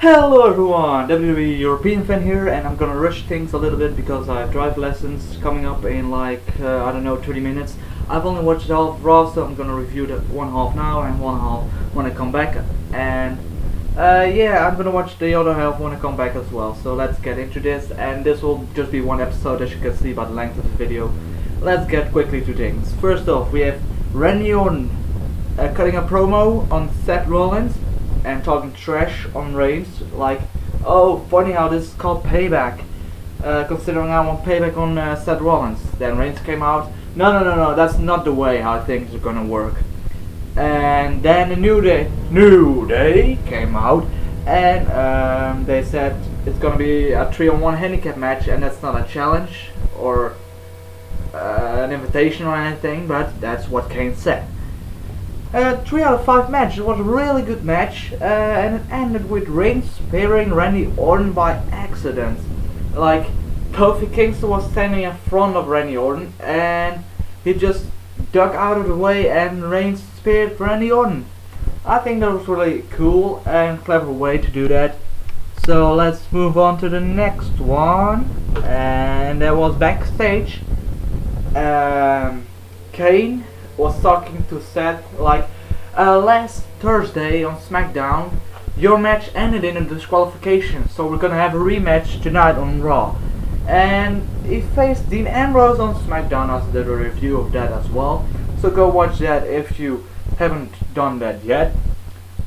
Hello everyone, WWE European fan here, and I'm gonna rush things a little bit because I have drive lessons coming up in like, I don't know, 30 minutes. I've only watched half of Raw, so I'm gonna review the one half now and one half when I come back. And yeah, I'm gonna watch the other half when I come back as well. So let's get into this, and this will just be one episode, as you can see by the length of the video. Let's get quickly to things. First off, we have Randy Orton cutting a promo on Seth Rollins and talking trash on Reigns, like, oh, funny how this is called payback, considering I want payback on Seth Rollins. Then Reigns came out, no, that's not the way how things are gonna work. And then the New Day came out, and they said it's gonna be a 3-on-1 handicap match, and that's not a challenge or an invitation or anything, but that's what Kane said. 3 out of 5 match. It was a really good match, and it ended with Reigns spearing Randy Orton by accident. Like, Kofi Kingston was standing in front of Randy Orton, and he just ducked out of the way, and Reigns speared Randy Orton. I think that was really cool and clever way to do that. So let's move on to the next one, and that was backstage. Kane was talking to Seth like, last Thursday on SmackDown your match ended in a disqualification, so we're gonna have a rematch tonight on Raw. And he faced Dean Ambrose on SmackDown. I did a review of that as well, so go watch that if you haven't done that yet.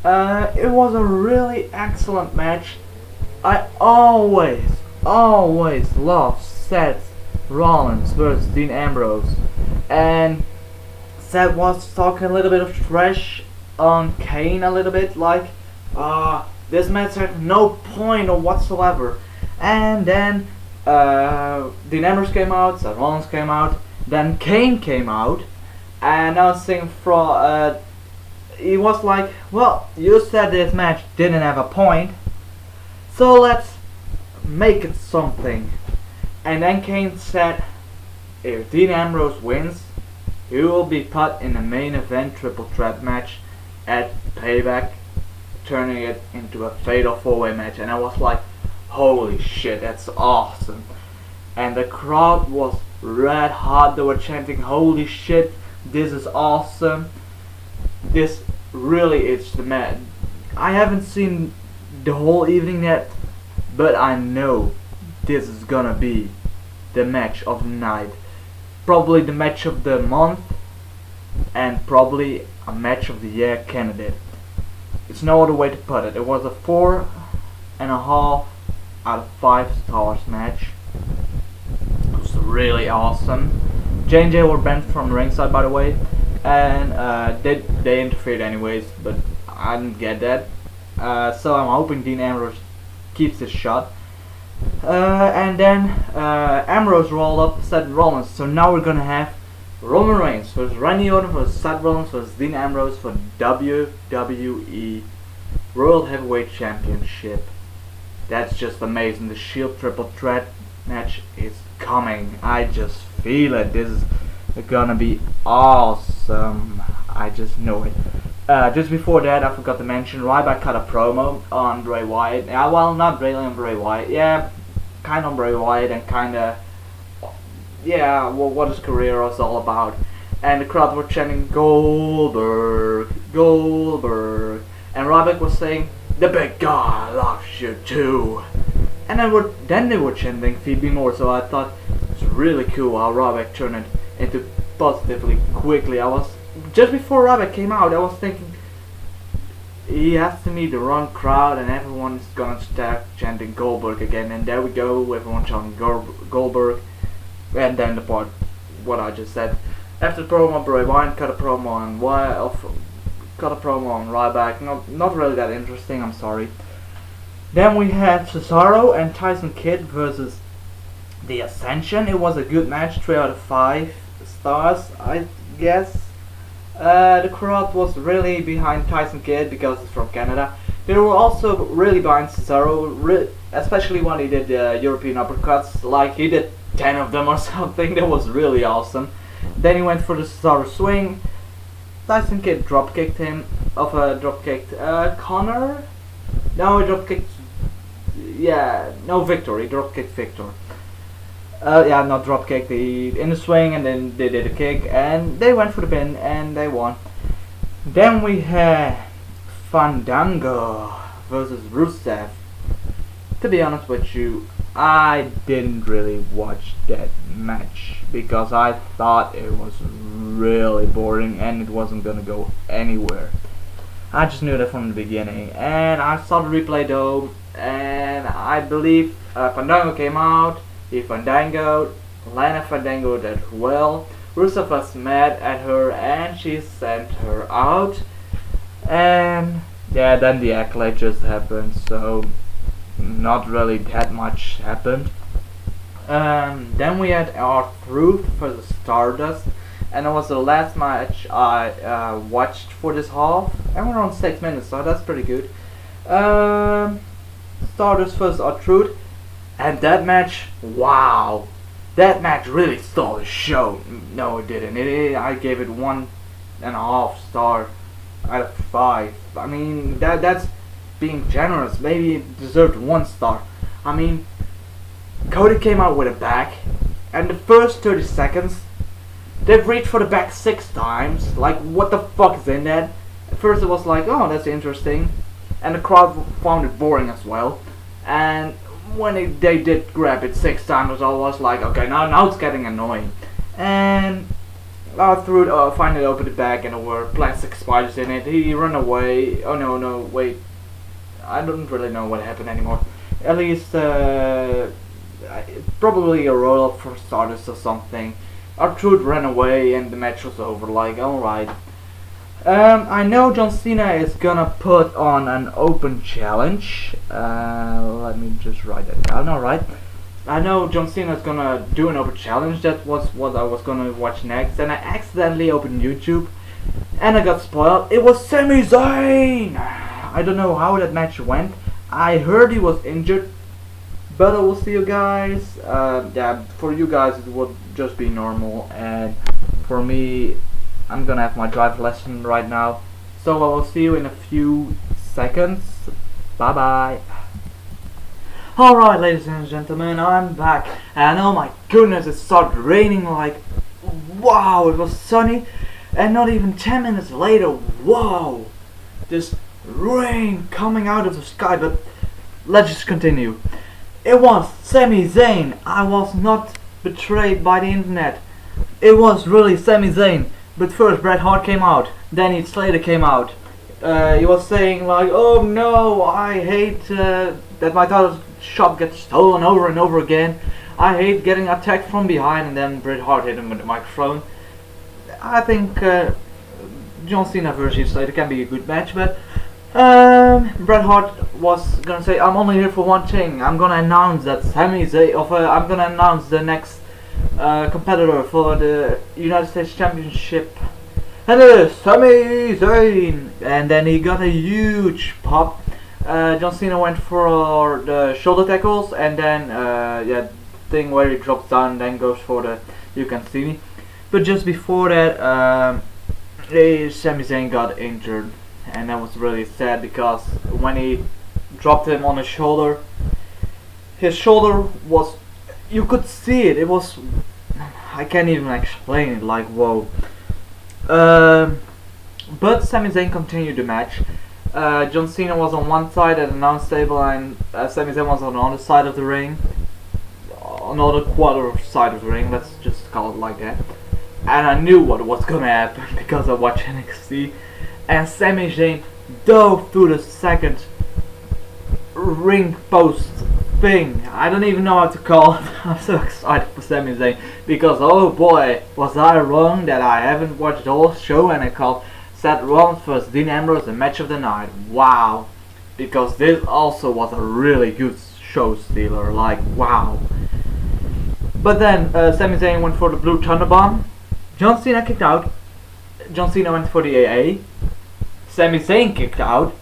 It was a really excellent match. I always love Seth Rollins versus Dean Ambrose, and Seth was talking a little bit of trash on Kane a little bit, like, this match had no point or whatsoever. And then Dean Ambrose came out, Seth Rollins came out, then Kane came out, and I was saying he was like, well, you said this match didn't have a point, so let's make it something. And then Kane said, if Dean Ambrose wins, he will be put in the main event triple threat match at Payback, turning it into a fatal 4-way match. And I was like, holy shit, that's awesome. And the crowd was red hot. They were chanting, holy shit, this is awesome. This really is the match. I haven't seen the whole evening yet, but I know this is gonna be the match of the night. Probably the match of the month, and probably a match of the year candidate. It's no other way to put it. It was a 4.5 out of 5 stars match. It was really awesome. J&J were banned from ringside, by the way, and they interfered anyways, but I didn't get that. So I'm hoping Dean Ambrose keeps his shot. And then Ambrose rolled up Seth Rollins. So now we're gonna have Roman Reigns versus Randy Orton versus Seth Rollins versus Dean Ambrose for WWE World Heavyweight Championship. That's just amazing. The Shield triple threat match is coming. I just feel it. This is gonna be awesome. I just know it. Just before that, I forgot to mention, Ryback cut a promo on Bray Wyatt. Well, not really on Bray Wyatt. Yeah, kind of on Bray Wyatt, and kinda, yeah, what his career was all about. And the crowd were chanting Goldberg, Goldberg, and Ryback was saying, the big guy loves you too. And then they were chanting Feed Me More. So I thought it's really cool how Ryback turned it into positively quickly. Just before Ryback came out, I was thinking he has to meet the wrong crowd and everyone's gonna start chanting Goldberg again. And there we go, everyone chanting Goldberg. And then the part, what I just said. After the promo, Bray Wyatt cut a promo on Ryback. Not really that interesting, I'm sorry. Then we had Cesaro and Tyson Kidd versus The Ascension. It was a good match, 3 out of 5 stars, I guess. The crowd was really behind Tyson Kidd because he's from Canada. They were also really behind Cesaro, especially when he did European uppercuts, like he did 10 of them or something. That was really awesome. Then he went for the Cesaro swing. Tyson Kidd dropkicked him, Connor? No, he dropkicked yeah, no victory, dropkick victor. Yeah, not dropkick, the in the swing, and then they did a kick, and they went for the pin, and they won. Then we had Fandago versus Rusev. To be honest with you, I didn't really watch that match because I thought it was really boring and it wasn't gonna go anywhere. I just knew that from the beginning, and I saw the replay though, and I believe Fandango came out. He Fandangoed, Lana Fandangoed as well. Rusev was mad at her and she sent her out, and yeah, then the accolade just happened, so not really that much happened. Then we had our Truth versus Stardust, and it was the last match I watched for this half, and we're on 6 minutes, so that's pretty good. Stardust versus our Truth, and that match, wow, that match really stole the show. No, it didn't. I gave it 1.5 star out of 5. I mean, that's being generous. Maybe it deserved 1 star. I mean, Cody came out with a back, and the first 30 seconds, they've reached for the back 6 times. Like, what the fuck is in that? At first it was like, oh, that's interesting, and the crowd found it boring as well. And when they did grab it 6 times, I was like, okay, now it's getting annoying. And I threw it, finally opened the bag, and there were plastic spiders in it. He ran away. Oh no, wait. I don't really know what happened anymore. At least, probably a roll up for Stardust or something. R-Truth ran away and the match was over. Like, alright. I know John Cena is gonna put on an open challenge. Let me just write that down. Alright. I know John Cena is gonna do an open challenge. That was what I was gonna watch next. And I accidentally opened YouTube and I got spoiled. It was SAMI ZAYN! I don't know how that match went. I heard he was injured, but I will see you guys. Yeah, for you guys it would just be normal, and for me, I'm gonna have my drive lesson right now. So I will see you in a few seconds. Bye bye. Alright, ladies and gentlemen, I'm back, and oh my goodness, it started raining like, wow, it was sunny, and not even 10 minutes later, whoa, this rain coming out of the sky. But let's just continue. It was SAMI ZAYN. I was not betrayed by the internet. It was really SAMI ZAYN. But first Bret Hart came out, then Heath Slater came out. He was saying like, oh no, I hate that my title shot gets stolen over and over again. I hate getting attacked from behind, and then Bret Hart hit him with the microphone. I think John Cena versus Heath Slater can be a good match, but Bret Hart was gonna say, I'm only here for one thing. I'm gonna announce that SAMI ZAYN, I'm gonna announce the next competitor for the United States Championship, and it is SAMI ZAYN. And then he got a huge pop. John Cena went for the shoulder tackles, and then yeah, thing where he drops down and then goes for the you can see me. But just before that, SAMI ZAYN got injured, and that was really sad because when he dropped him on his shoulder was, you could see it. It was, I can't even explain it. Like, whoa. But SAMI ZAYN continued the match. John Cena was on one side at the announce table, and SAMI ZAYN was on the other side of the ring, another quarter side of the ring. Let's just call it like that. And I knew what was gonna happen because I watch NXT. And SAMI ZAYN dove through the second ring post thing. I don't even know how to call it. I'm so excited for SAMI ZAYN because, oh boy, was I wrong that I haven't watched the whole show and I called Seth Rollins vs Dean Ambrose the match of the night. Wow, because this also was a really good show stealer. Like, wow. But then SAMI ZAYN went for the Blue Thunder Bomb. John Cena kicked out. John Cena went for the AA. SAMI ZAYN kicked out.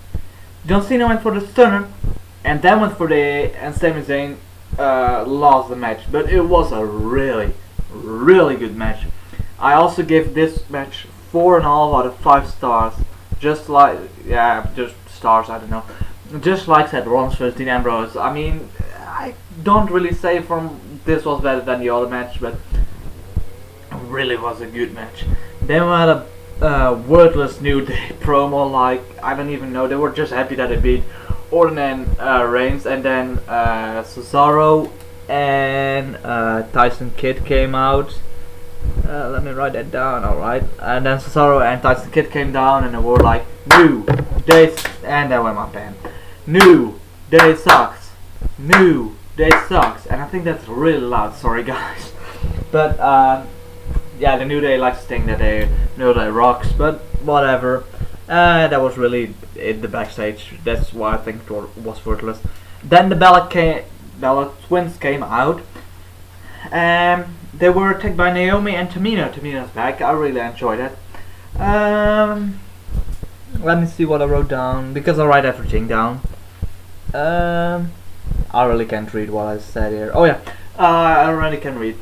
John Cena went for the Stunner, and then went for the AA, and SAMI ZAYN lost the match. But it was a really, really good match. I also gave this match 4.5 out of 5 stars. Just like, yeah, just stars, I don't know. just like Seth Rollins versus Dean Ambrose. I mean, I don't really say from this was better than the other match, but it really was a good match. Then we had a wordless New Day promo, like, I don't even know, they were just happy that they beat Orton and Reigns, and then Cesaro and Tyson Kidd came out. Let me write that down, alright. And then Cesaro and Tyson Kidd came down and they were like, New Day, and that went my pen. New Day sucks. New Day sucks. And I think that's really loud, sorry guys. But yeah, the New Day likes to think that they know they rocks, but whatever. That was really it, the backstage. That's why I think it was worthless. Then the Bella Twins came out. They were attacked by Naomi and Tamina. Tamina's back. I really enjoyed it. Let me see what I wrote down, because I write everything down. I really can't read what I said here. Oh yeah, I really can read.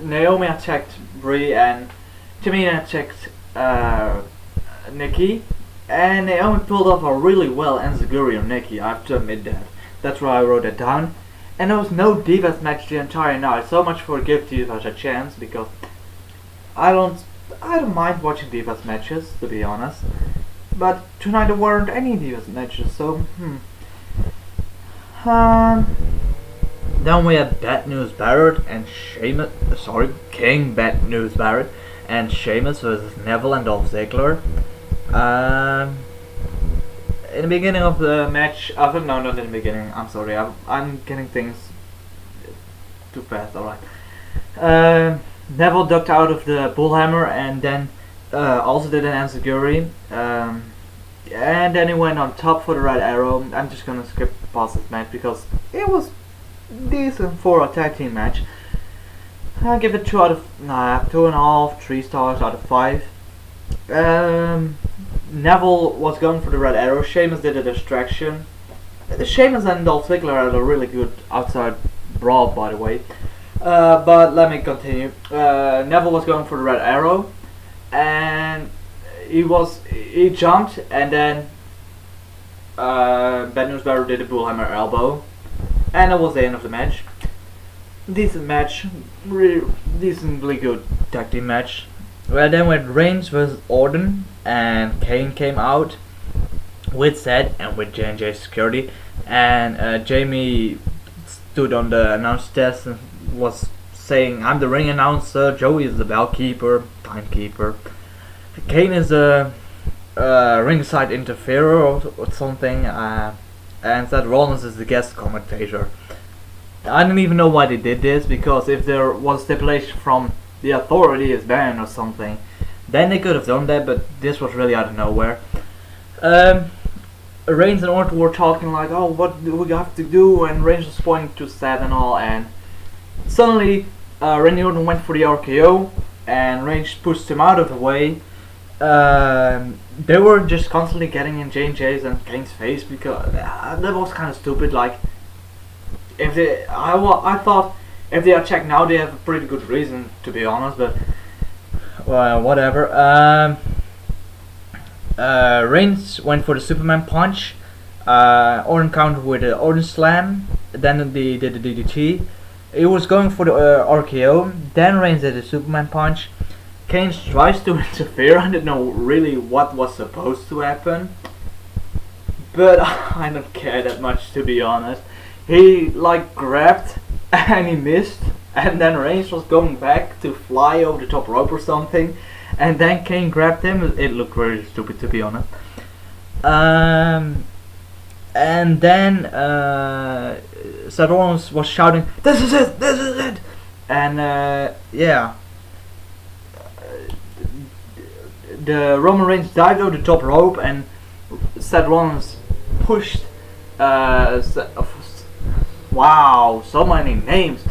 Naomi attacked Brie and Tamina attacked Nikki. And Naomi pulled off a really well enziguri on Nikki, I have to admit that. That's why I wrote it down. And there was no Divas match the entire night. So much for Give Divas a chance, because I don't mind watching Divas matches, to be honest. But tonight there weren't any Divas matches, so then we had Bad News Barrett and King Bad News Barrett and Sheamus versus Neville and Dolph Ziggler. In the beginning of the match, no, not in the beginning, I'm sorry, I'm getting things too fast, alright. Neville ducked out of the bullhammer and then also did an enziguri. And then he went on top for the Red Arrow. I'm just gonna skip past this match because it was decent for a tag team match. I give it 2.5, 3 stars out of 5. Neville was going for the Red Arrow. Sheamus did a distraction. Sheamus and Dolph Ziggler had a really good outside brawl, by the way. But let me continue. Neville was going for the Red Arrow, and he jumped, and then Bad News Barrett did a bullhammer elbow, and that was the end of the match. Decent match, decently good tag team match. Well, then with Reigns versus Orton, and Kane came out with Seth and with J&J security, and Jamie stood on the announce desk and was saying, "I'm the ring announcer, Joey is the bell keeper, timekeeper. Kane is a ringside interferer or something, and Seth Rollins is the guest commentator." I don't even know why they did this, because if there was stipulation from the authority is banned or something, then they could have done that, but this was really out of nowhere. Reigns and Orton were talking like, "Oh, what do we have to do?" And Reigns was pointing to Seth and all, and suddenly Randy Orton went for the RKO, and Reigns pushed him out of the way. They were just constantly getting in J&J's and Kane's face, because that was kind of stupid. Like, if they, I thought if they are checked now, they have a pretty good reason, to be honest, but well, whatever. Reigns went for the Superman punch. Orton countered with the Orton slam. Then they did the DDT. He was going for the RKO. Then Reigns did the Superman punch. Kane tries to interfere. I didn't know really what was supposed to happen, but I don't care that much, to be honest. He like grabbed and he missed, and then Reigns was going back to fly over the top rope or something, and then Kane grabbed him. It looked very stupid, to be honest. And then Seth Rollins was shouting, "This is it! This is it!" And yeah, the Roman Reigns dived over the top rope, and Seth Rollins pushed. Wow, so many names.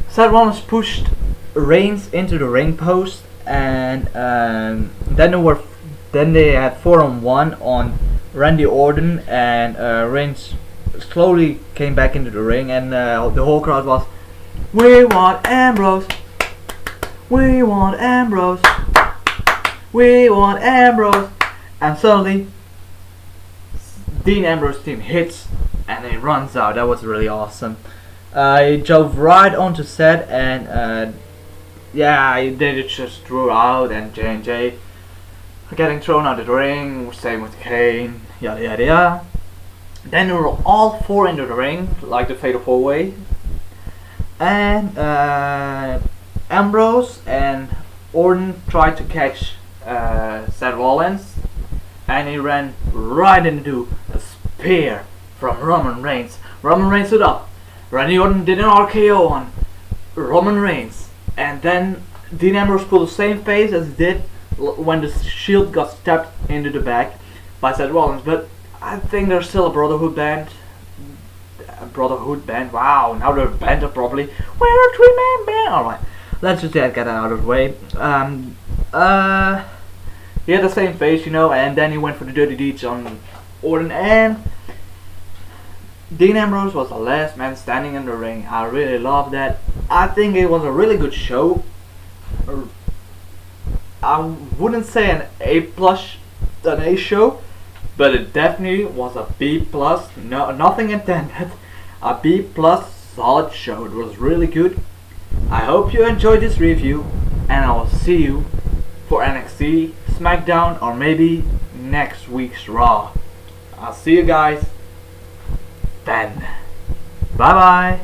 Seth Rollins pushed Reigns into the ring post, and then they had 4-on-1 on Randy Orton, and Reigns slowly came back into the ring, and the whole crowd was, "We want Ambrose, we want Ambrose, we want Ambrose," and suddenly Dean Ambrose team hits and he runs out. That was really awesome. He drove right onto Seth and yeah, they just threw out, and J&J getting thrown out of the ring, same with Kane, yada yada yada. Then they were all four into the ring, like the Fatal 4-Way. And Ambrose and Orton tried to catch Seth Rollins, and he ran right into a spear from Roman Reigns. Roman Reigns stood up. Randy Orton did an RKO on Roman Reigns, and then Dean Ambrose pulled the same face as he did when the Shield got stabbed into the back by Seth Rollins. But I think there's still a Brotherhood band. Wow, now they're banned up properly. We're a three-man band. Alright, let's just get that out of the way. He had the same face, you know, and then he went for the dirty deeds on Orton, and Dean Ambrose was the last man standing in the ring. I really love that. I think it was a really good show. I wouldn't say an A+ an A show, but it definitely was a B+. No, nothing intended. A B+ solid show. It was really good. I hope you enjoyed this review, and I will see you for NXT, SmackDown, or maybe next week's Raw. I'll see you guys then. Bye bye.